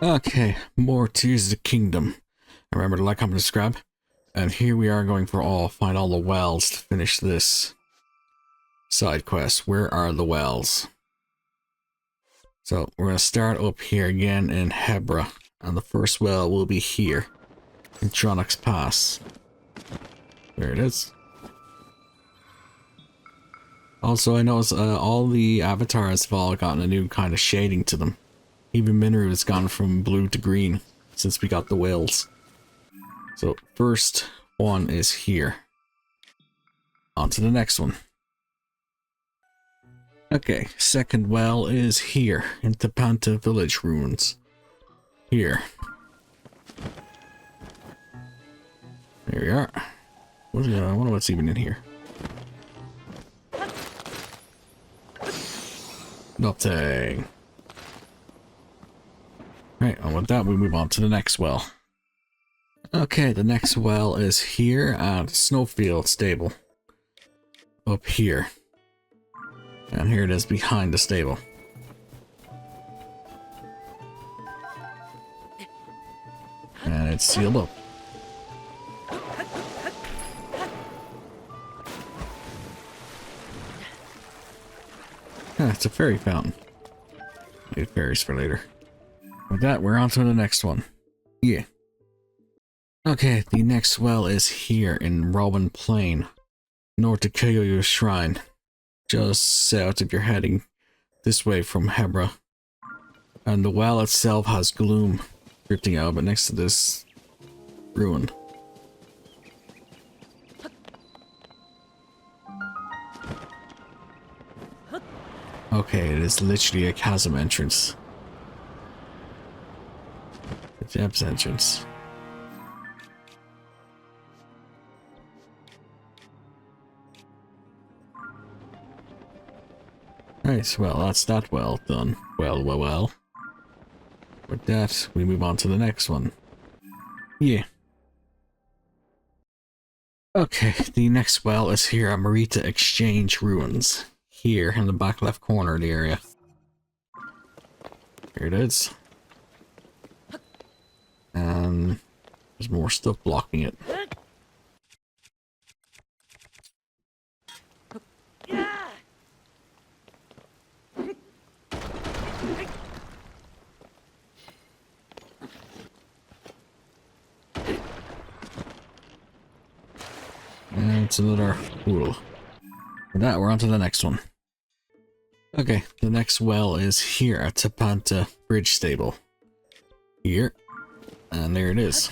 Okay, more Tears of the Kingdom. Remember to like, comment, and subscribe. And here we are going for find all the wells to finish this side quest. Where are the wells? So we're going to start up here again in Hebra. And the first well will be here in Donoc's Pass. There it is. Also, I noticed all the avatars have all gotten a new kind of shading to them. Even Minru has gone from blue to green since we got the whales. So first one is here. On to the next one. Okay, second well is here in Tabantha village ruins. Here. There we are. I wonder what's even in here. Nothing. Right, and with that we move on to the next well. Okay, the next well is here at Snowfield stable. Up here. And here it is behind the stable. And it's sealed up. It's a fairy fountain. Need fairies for later. With that, we're on to the next one. Yeah. Okay, the next well is here in Rowan Plain, north of Kyoyo's Shrine, just south if you're heading this way from Hebra. And the well itself has gloom drifting out, but next to this ruin. Okay, it is literally a chasm entrance. The depths entrance. Nice, well, that's that well done. Well. With that, we move on to the next one. Yeah. Okay, the next well is here at Maritta Exchange Ruins. Here in the back left corner of the area. Here it is. And there's more stuff blocking it. And it's another pool. With that, we're on to the next one. Okay, the next well is here at Tabantha Bridge Stable. Here. And there it is.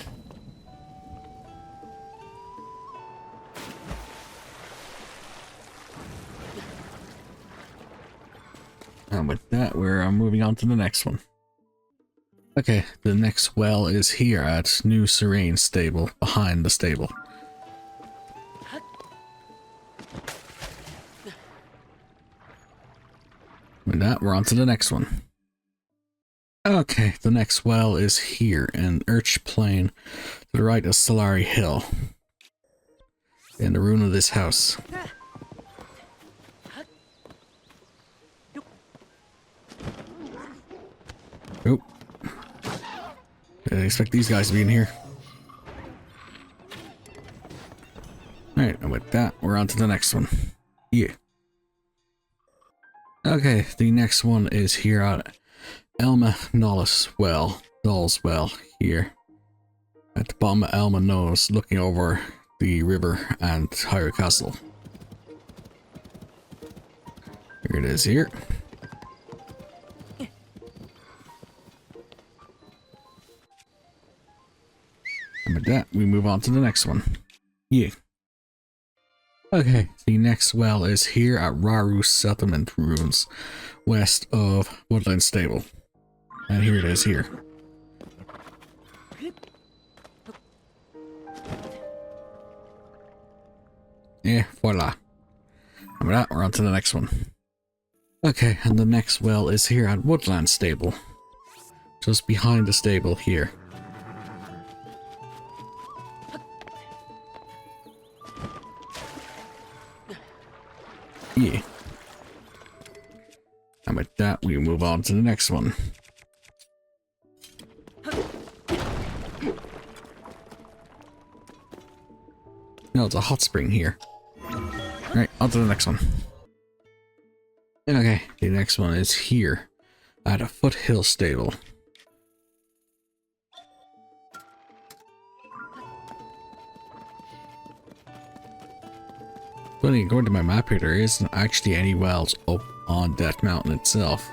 And with that, we're moving on to the next one. Okay, the next well is here at New Serenne Stable, behind the stable. With that, we're on to the next one. Okay, the next well is here in Irch Plain, to the right of Solari Hill. In the ruin of this house. Oh. Didn't expect these guys to be in here. Alright, and with that, we're on to the next one. Yeah. Okay, the next one is here at Elma Knolls well, here. At the bottom of Elma Knolls, looking over the river and Hyrule Castle. Here it is here. And with that, we move on to the next one. Yeah. Okay, the next well is here at Rauru Settlement Ruins, west of Woodland Stable. And here it is here. Yeah, voila. And with that, we're on to the next one. Okay, and the next well is here at Woodland Stable. Just behind the stable here. Yeah. And with that, we move on to the next one. No, it's a hot spring here. Alright, on to the next one. Okay, the next one is here at a Foothill stable. Funny, according to my map here, there isn't actually any wells up on Death Mountain itself.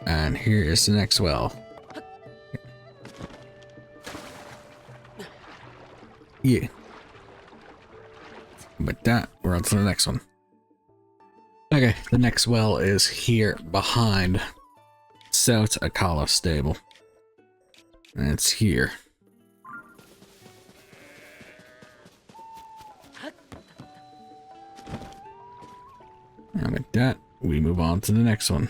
And here is the next well. Yeah. With that, we're on to the next one. Okay, the next well is here behind South Akkala stable. And it's here. And with that, we move on to the next one.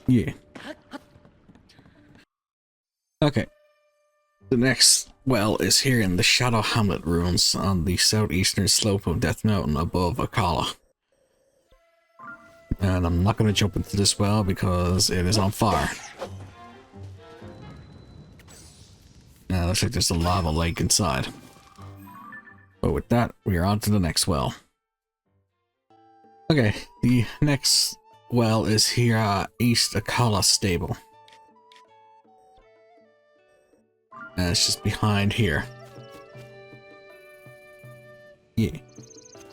Yeah. Okay. The next well is here in the Shadow Hamlet ruins on the southeastern slope of Death Mountain above Akkala. And I'm not going to jump into this well because it is on fire. Now looks like there's a lava lake inside. But with that, we are on to the next well. Okay, the next well is here at East Akkala stable. And it's just behind here. Yeah.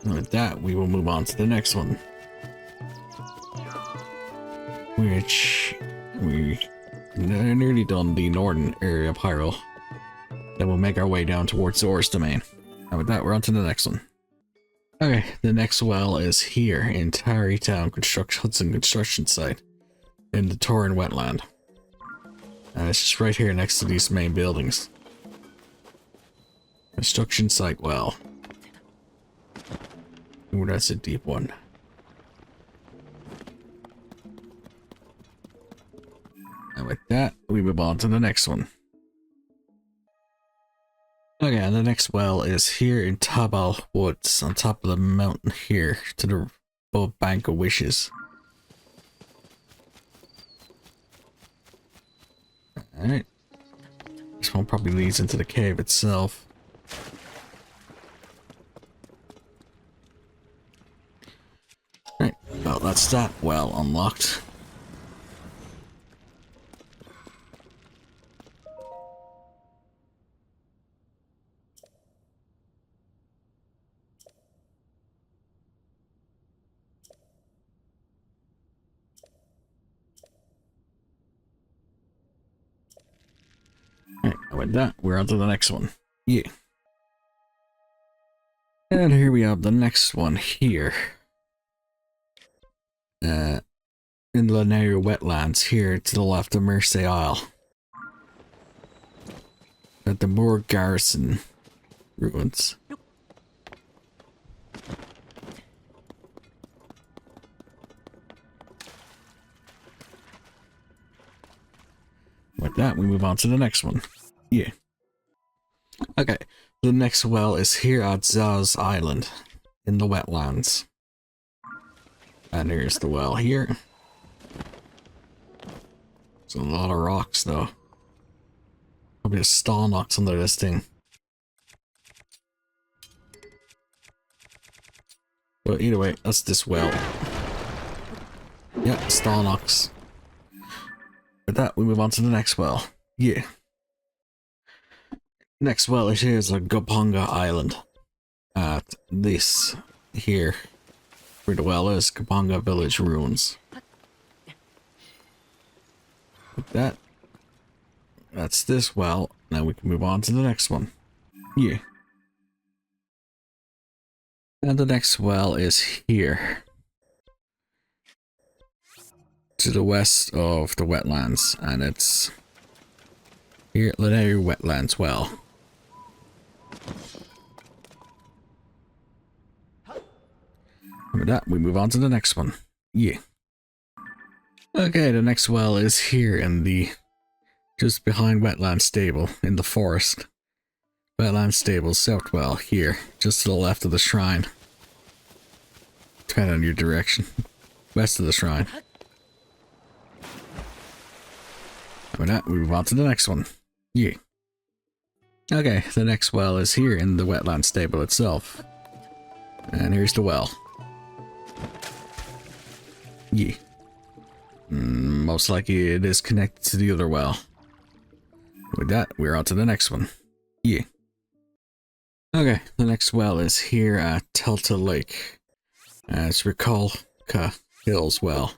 And with that, we will move on to the next one. Which we're nearly done the northern area of Hyrule. Then we'll make our way down towards Zora's domain. And with that, we're on to the next one. Okay, the next well is here in Tarrytown Hudson construction site in the Torrent Wetland. And it's just right here next to these main buildings. Construction site well. Ooh, that's a deep one. And with that, we move on to the next one. Okay, and the next well is here in Tabahl Woods, on top of the mountain here, to the above Bank of Wishes. Alright. This one probably leads into the cave itself. Right, well that's that well unlocked. Alright, with that, we're on to the next one. Yeah. And here we have the next one here. In Lanayru Wetlands, here to the left of Mercy Isle. At the Moor Garrison ruins. With that, we move on to the next one. Yeah. Okay, the next well is here at Zauz Island in the Wetlands. And here's the well here. There's a lot of rocks though. Probably a Donoc under this thing. But either way, that's this well. Yeah, Donocs. With that, we move on to the next well. Yeah. Next well is here is a Goponga Island. At this here. Where the well is, Goponga Village ruins. With that, that's this well. Now we can move on to the next one. Yeah. And the next well is here. To the west of the wetlands, and it's here at Lanayru Wetlands well. And with that, we move on to the next one. Yeah. Okay, the next well is here in the just behind Wetland Stable in the forest. Wetland Stable south well here, just to the left of the shrine. Depending on your direction. West of the shrine. And with that, we move on to the next one. Yeah. Okay, the next well is here in the wetland stable itself. And here's the well. Yeah. Most likely it is connected to the other well. With that, we're on to the next one. Yeah. Okay, the next well is here at TOTK Lake. It's Rikoka Hills well.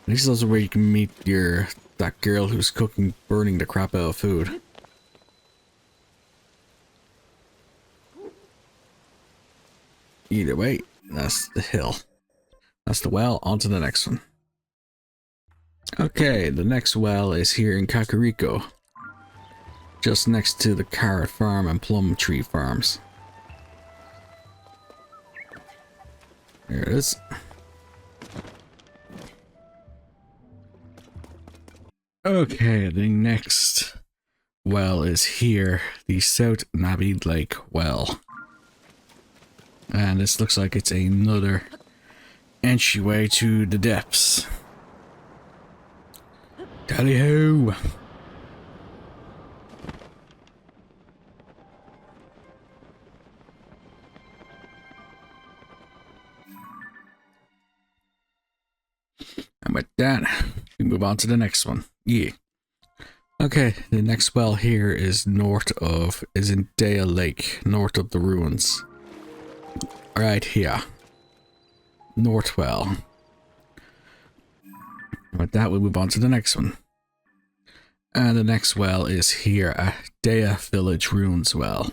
This is also where you can meet that girl who's burning the crap out of food. Either way, that's the hill. That's the well, on to the next one. Okay, the next well is here in Kakariko. Just next to the carrot farm and plum tree farms. There it is. Okay, the next well is here, the South Nabi Lake well. And this looks like it's another entryway to the depths. Tally-ho! And with that, we move on to the next one. Yeah. Okay, the next well here is in Deya Lake, north of the ruins. Right here. North well. And with that, we move on to the next one. And the next well is here at Deya Village Ruins well.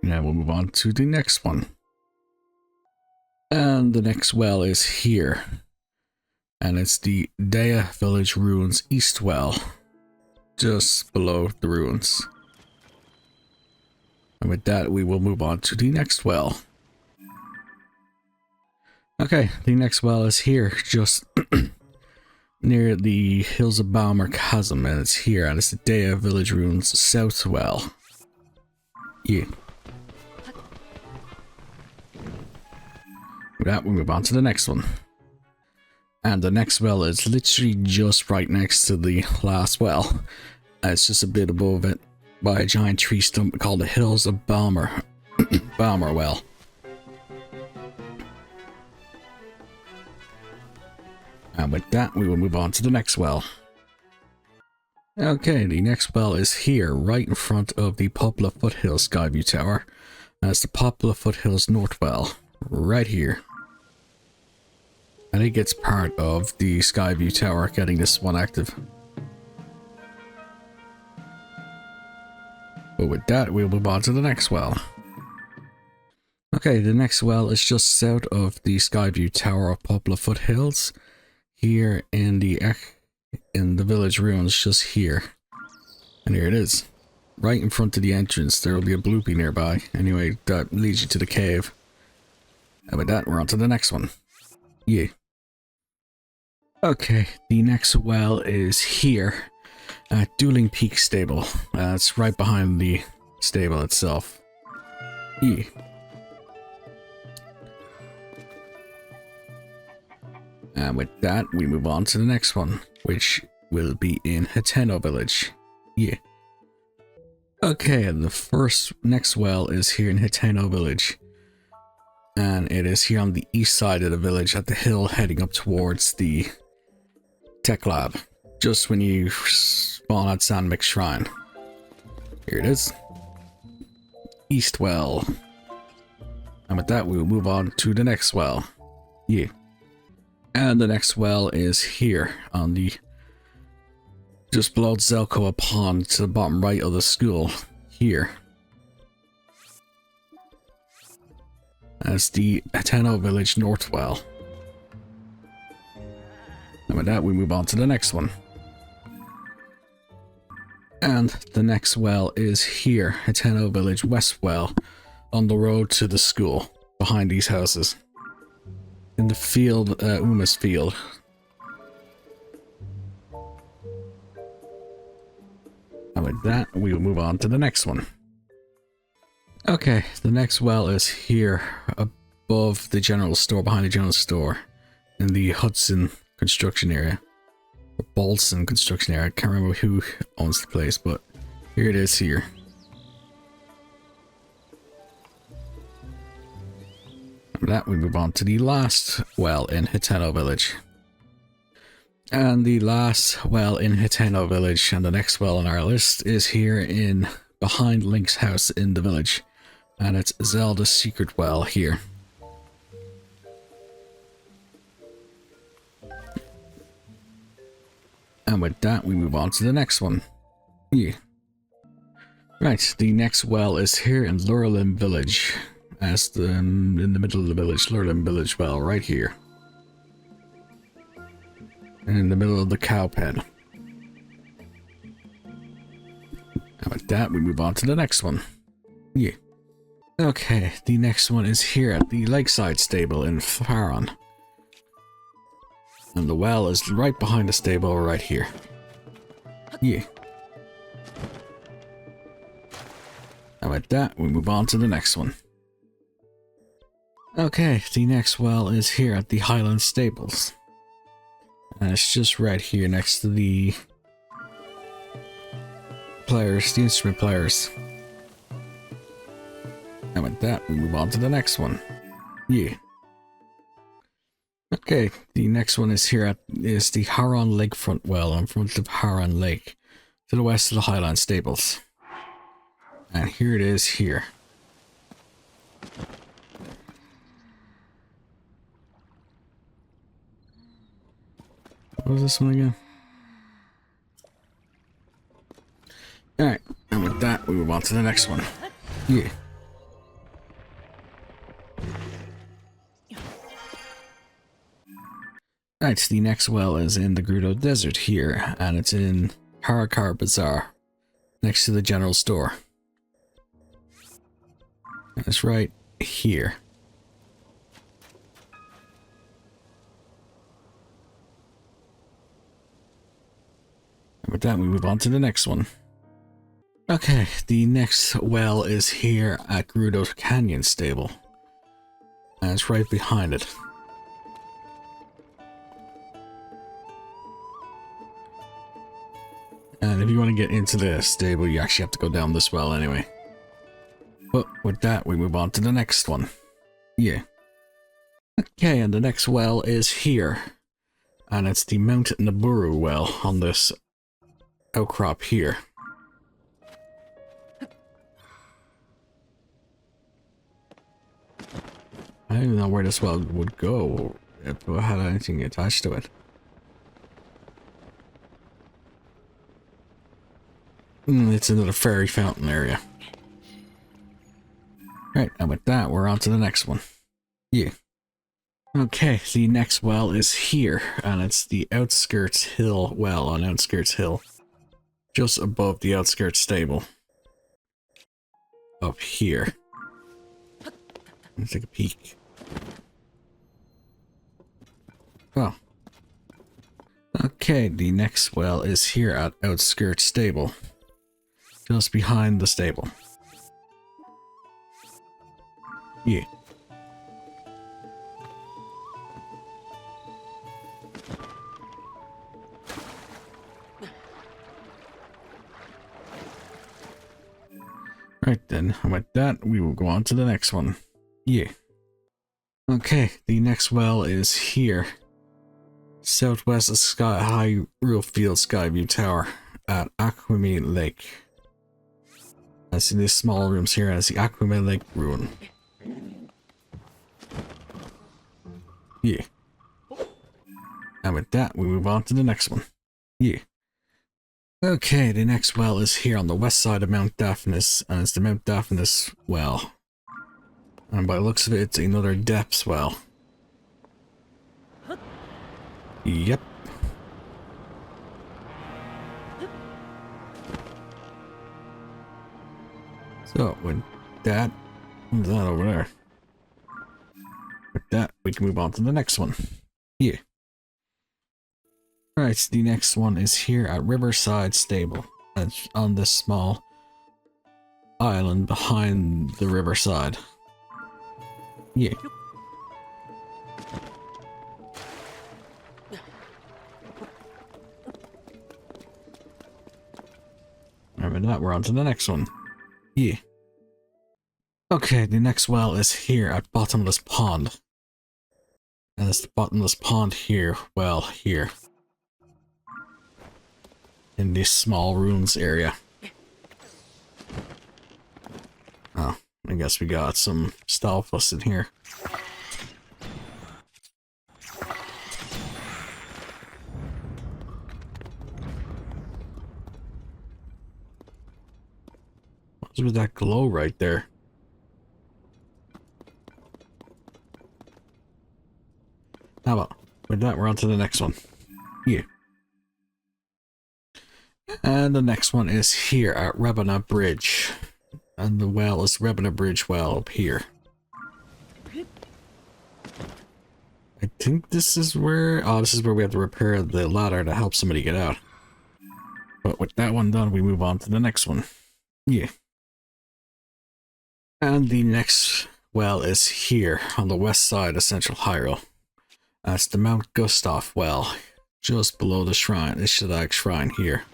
Now we'll move on to the next one. And the next well is here. And it's the Deya Village Ruins East well. Just below the ruins. And with that, we will move on to the next well. Okay, the next well is here, just near the Hills of Baumer Chasm, and it's here, and it's the Deya Village Ruins South well. Yeah. With that, we move on to the next one. And the next well is literally just right next to the last well. It's just a bit above it by a giant tree stump called the Hills of Baumer. Baumer well. And with that, we will move on to the next well. Okay, the next well is here, right in front of the Popla Foothills Skyview Tower. And it's the Popla Foothills North well, right here. I think it's part of the Skyview Tower getting this one active. But with that, we'll move on to the next well. Okay, the next well is just south of the Skyview Tower of Popla Foothills. Here in the village ruins, just here. And here it is. Right in front of the entrance, there will be a bloopy nearby. Anyway, that leads you to the cave. And with that, we're on to the next one. Yeah. Okay, the next well is here at Dueling Peak Stable. It's right behind the stable itself. Yeah. And with that, we move on to the next one, which will be in Hateno Village. Yeah. Okay, and the next well is here in Hateno Village. And it is here on the east side of the village at the hill heading up towards the tech lab. Just when you spawn at Sandmix Shrine. Here it is. East well. And with that, we will move on to the next well. Yeah. And the next well is here on the just below Zelkoa Pond to the bottom right of the school. Here. That's the Hateno Village North well. And with that, we move on to the next one. And the next well is here, Hateno Village West well, on the road to the school, behind these houses. In the field, Uma's field. And with that, we will move on to the next one. Okay, the next well is here, above the general store, behind the general store, in the Hudson construction area. Bolson construction area. I can't remember who owns the place, but here it is here. After that, we move on to the last well in Hiteno village. And the last well in Hiteno village, and the next well on our list, is here in behind Link's house in the village. And it's Zelda's secret well here. And with that, we move on to the next one. Yeah. Right, the next well is here in Lurelin village. As the, in the middle of the village, Lurelin village well, right here. And in the middle of the cow pen. And with that, we move on to the next one. Yeah. Okay, the next one is here at the Lakeside Stable in Faron. And the well is right behind the stable right here. Yeah. And with that, we move on to the next one. Okay, the next well is here at the Highland Stables. And it's just right here next to the players, the instrument players. And with that, we move on to the next one. Yeah. Okay, the next one is here at is the Haron Lakefront well in front of Haron Lake, to the west of the Highland Stables. And here it is here. What was this one again? Alright, and with that, we move on to the next one. Yeah. Right, the next well is in the Gerudo Desert here, and it's in Harakar Bazaar, next to the general store. And it's right here. And with that, we move on to the next one. Okay, the next well is here at Gerudo Canyon Stable, and it's right behind it. And if you want to get into the stable, you actually have to go down this well anyway. But with that, we move on to the next one. Yeah. Okay, and the next well is here. And it's the Mount Naburu well on this outcrop here. I don't even know where this well would go if it had anything attached to it. It's another fairy fountain area. Right, and with that, we're on to the next one. Yeah. Okay, the next well is here, and it's the Outskirts Hill well on Outskirts Hill. Just above the Outskirts Stable. Up here. Let's take a peek. Oh. Okay, the next well is here at Outskirts Stable. Just behind the stable. Yeah. Right then, and with that, we will go on to the next one. Yeah. Okay, the next well is here. Southwest of Hyrule Field Skyview Tower at Aquame Lake. I see these small rooms here, and I see Aquame Lake Ruin. Yeah. And with that, we move on to the next one. Yeah. Okay, the next well is here on the west side of Mount Daphnis, and it's the Mount Daphnis well. And by the looks of it, it's another depths well. Yep. So, with that, what's that over there? With that, we can move on to the next one. Yeah. Alright, the next one is here at Riverside Stable. That's on this small island behind the riverside. Yeah. with that, we're on to the next one. Yeah. Okay, the next well is here at Bottomless Pond. And it's the Bottomless Pond here, well, here. In this small ruins area. Oh, I guess we got some Stalfus in here. What's with that glow right there? How about with that, we're on to the next one. Yeah. And the next one is here at Rebana Bridge. And the well is Rebana Bridge well up here. I think this is where... Oh, this is where we have to repair the ladder to help somebody get out. But with that one done, we move on to the next one. Yeah. And the next well is here on the west side of Central Hyrule. That's the Mount Gustav well, just below the shrine, the Shadag shrine here.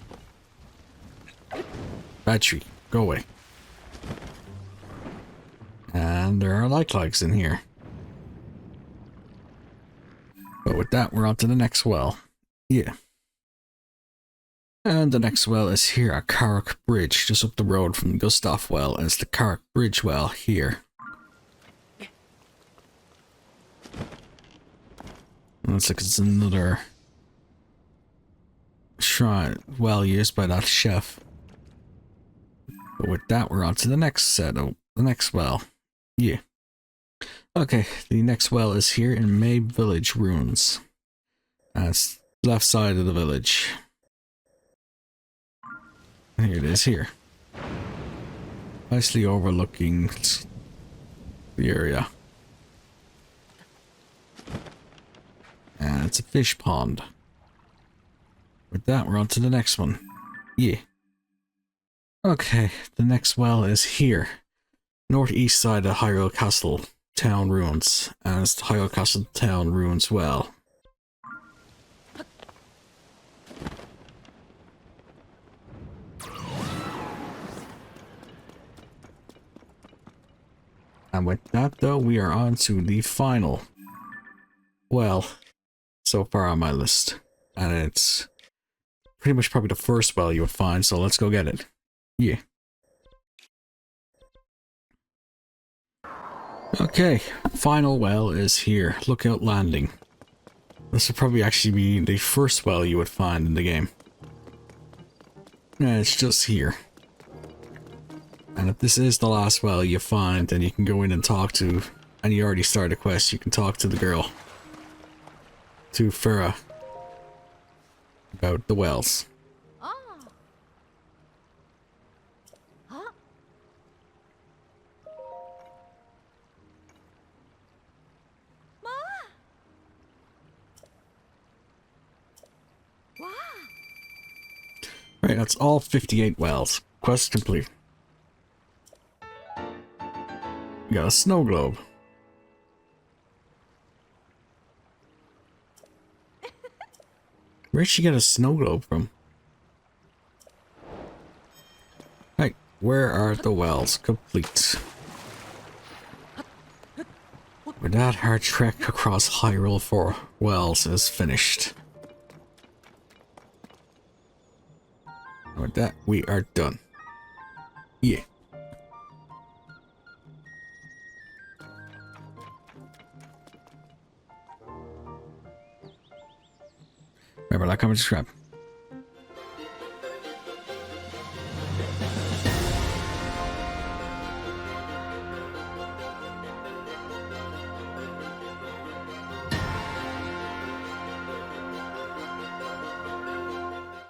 Bad tree, go away. And there are like in here. But with that, we're on to the next well. Yeah. And the next well is here at Kakariko Bridge, just up the road from the Gustav well, and it's the Kakariko Bridge well here. Looks like it's another shrine well used by that chef. But with that, we're on to the next set of the next well. Yeah. Okay, the next well is here in May Village Ruins. That's left side of the village. And here it is here. Nicely overlooking the area. And it's a fish pond. With that, we're on to the next one. Yeah. Okay, the next well is here. Northeast side of Hyrule Castle Town Ruins. And it's the Hyrule Castle Town Ruins well. And with that though, we are on to the final well so far on my list. And it's pretty much probably the first well you would find, so let's go get it. Yeah. Okay, final well is here. Lookout Landing. This would probably actually be the first well you would find in the game. And it's just here. And if this is the last well you find, then you can go in and talk to, and you already started a quest, you can talk to the girl. To Farah. About the wells. Right, that's all 58 wells. Quest complete. We got a snow globe. Where'd she get a snow globe from? Right, where are the wells? Complete. With that, our trek across Hyrule for wells is finished. With that, we are done. Yeah. Remember, like, comment, subscribe.